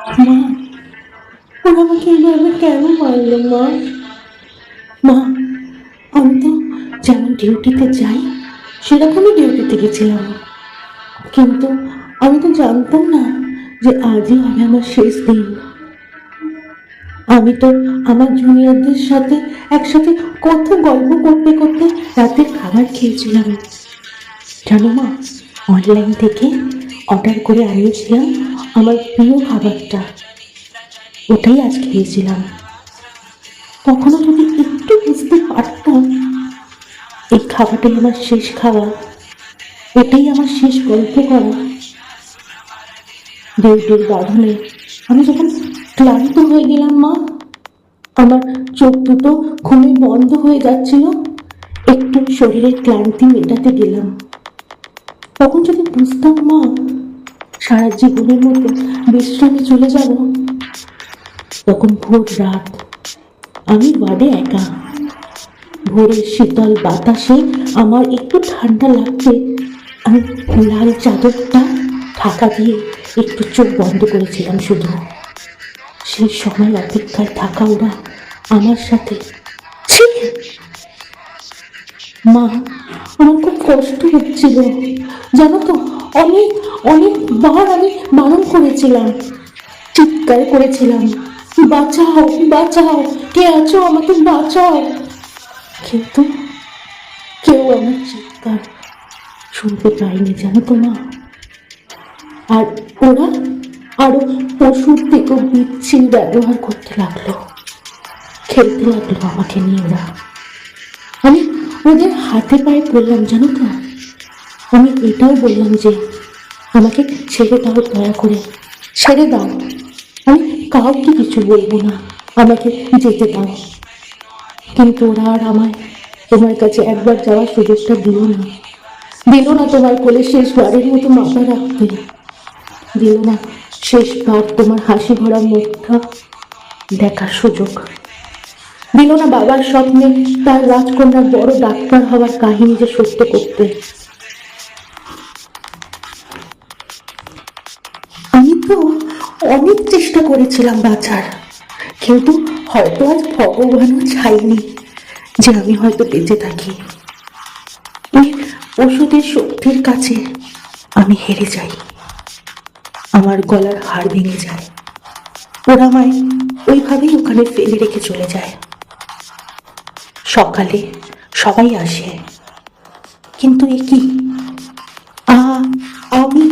মা, ওরা আমাকে এইভাবে কেন মারলো? মা, মা, আমি তো যেমন ডিউটিতে যাই সেরকমই ডিউটিতে গেছিলাম, কিন্তু আমি তো জানতাম না যে আজই হবে আমার শেষ দিন। আমি তো আমার জুনিয়রদের সাথে একসাথে কত গল্প করতে করতে রাতের খাবার খেয়েছিলাম। জানো মা, অনলাইন থেকে অর্ডার করে আনিয়েছিলাম আমার প্রিয় খাবারটা, ওটাই আজ খেয়েছিলাম। তখনও যদি একটু বুঝতে পারতাম এই খাবারটাই আমার শেষ খাওয়া, এটাই আমার শেষ গল্প করা। ডিউটির বাঁধনে আমি যখন ক্লান্ত হয়ে গেলাম মা, আমার চোখ দুটো ঘুমে বন্ধ হয়ে যাচ্ছিল, একটু শরীরের ক্লান্তি মেটাতে গেলাম। তখন যদি বুঝতাম মা সারা জীবনের মতো বিশ্রামে চলে যাব, তখন ভোর রাত, আমি ওয়ার্ডে একা। ভোরের শীতল বাতাসে আমার একটু ঠান্ডা লাগবে, আমি লাল চাদরটা ঢাকা দিয়ে একটু চোখ বন্ধ করেছিলাম শুধু। সেই সময় অপেক্ষায় থাকা ওরা আমার সাথে। ছি! মা, আমার খুব কষ্ট হচ্ছিল জানো তো। অনেক অনেকবার আমি বারণ করেছিলাম, চিৎকার করেছিলাম, বাঁচাও বাঁচাও, কে আছো, আমাকে বাঁচাও। কিন্তু কেউ আমার চিৎকার শুনতে পায়নি জানো তো মা। আর ওরা আরো পশুর থেকেও বিচ্ছিন্ন ব্যবহার করতে লাগলো, খেলতে লাগলো আমাকে নিয়ে। ওরা, আমি ওদের হাতে পায়ে পড়লাম জানো তো। আমি এটাও বললাম যে আমাকে ছেড়ে দাও, দয়া করে ছেড়ে দাও, আমি কাউকে কিছু বলবো না, আমাকে যেতে দাও। কিন্তু ওরা আর আমায় তোমার কাছে একবার যাওয়ার সুযোগটা দিল না, দিল না তোমার কোলে শেষবারের মতো মাথা রাখতে, দিল না শেষবার তোমার হাসি ভরা মুখটা দেখার সুযোগ, দিল না বাবার স্বপ্নে তার রাজকন্যার বড় ডাক্তার হওয়ার কাহিনী যে সত্য করতে। আমি তো অনেক চেষ্টা করেছিলাম বাঁচার, কিন্তু হয়তো আজ ভগবানও চাইনি যে আমি হয়তো বেঁচে থাকি। ওই ওষুধের শক্তির কাছে আমি হেরে যাই, আমার গলার হাড় ভেঙে যায়। ওরা আমায় ওইভাবেই ওখানে ফেলে রেখে চলে যায়। সকালে সবাই আসে, কিন্তু এ কি, আমি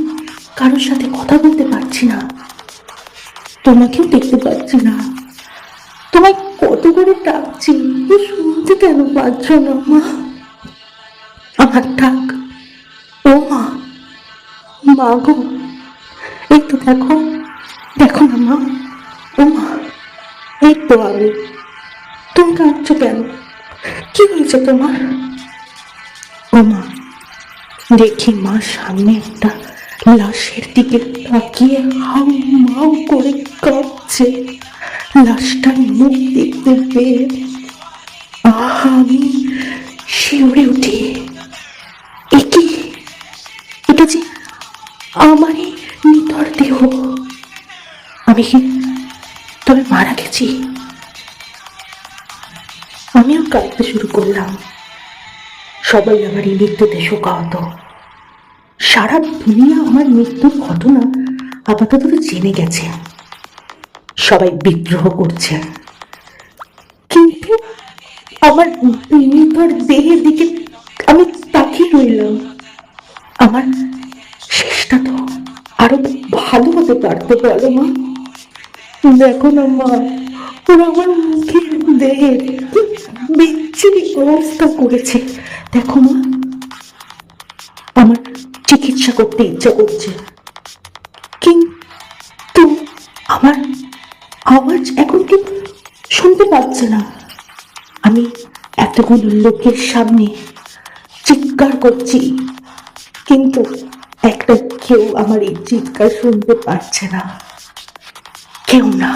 কারোর সাথে কথা বলতে পারছি না, তোমাকেও দেখতে পাচ্ছি না। তোমায় কত করে ডাকছি, শুনতে কেন পাচ্ছ না মা? আমার ডাক, ও মা, মা গো, এই তো দেখো, দেখো না মা, ও মা, এই তো আমি। তুমি কাঁদছো কেন? কি হয়েছে তোমার? ও মা, দেখি মা সামনে একটা লাশের দিকে তাকিয়ে হাউ মাউ করে কাঁদছে। লাশটার মুখ দেখতে পেয়ে আমি শিউরে উঠি। একি, এটা যে আমারই নিথর দেহ। আমি কি তবে মারা গেছি? আমিও কাঁদতে শুরু করলাম। সবাই আমার এই মৃত্যুতে শোকাহত। সারা দুনিয়া আমার মৃত্যুর ঘটনা আপাতত জেনে গেছে, সবাই বিদ্রোহ করছে, কিন্তু আমার নিথর দেহের দিকে আমি তাকিয়ে রইলাম। আমার শেষটা তো আরো ভালো হতে পারতো, বলো মা? দেখো না মা, ওরা আমার মুখের দেহের বিচ্ছিরি অবস্থা করেছে। দেখো মা, আমার চিকিৎসা করতে ইচ্ছা করছে, কিন্তু আমার আওয়াজ এখন কেউ শুনতে পাচ্ছে না। আমি এতগুলো লোকের সামনে চিৎকার করছি, কিন্তু একটা কেউ আমার এই চিৎকার শুনতে পাচ্ছে না, কেউ না।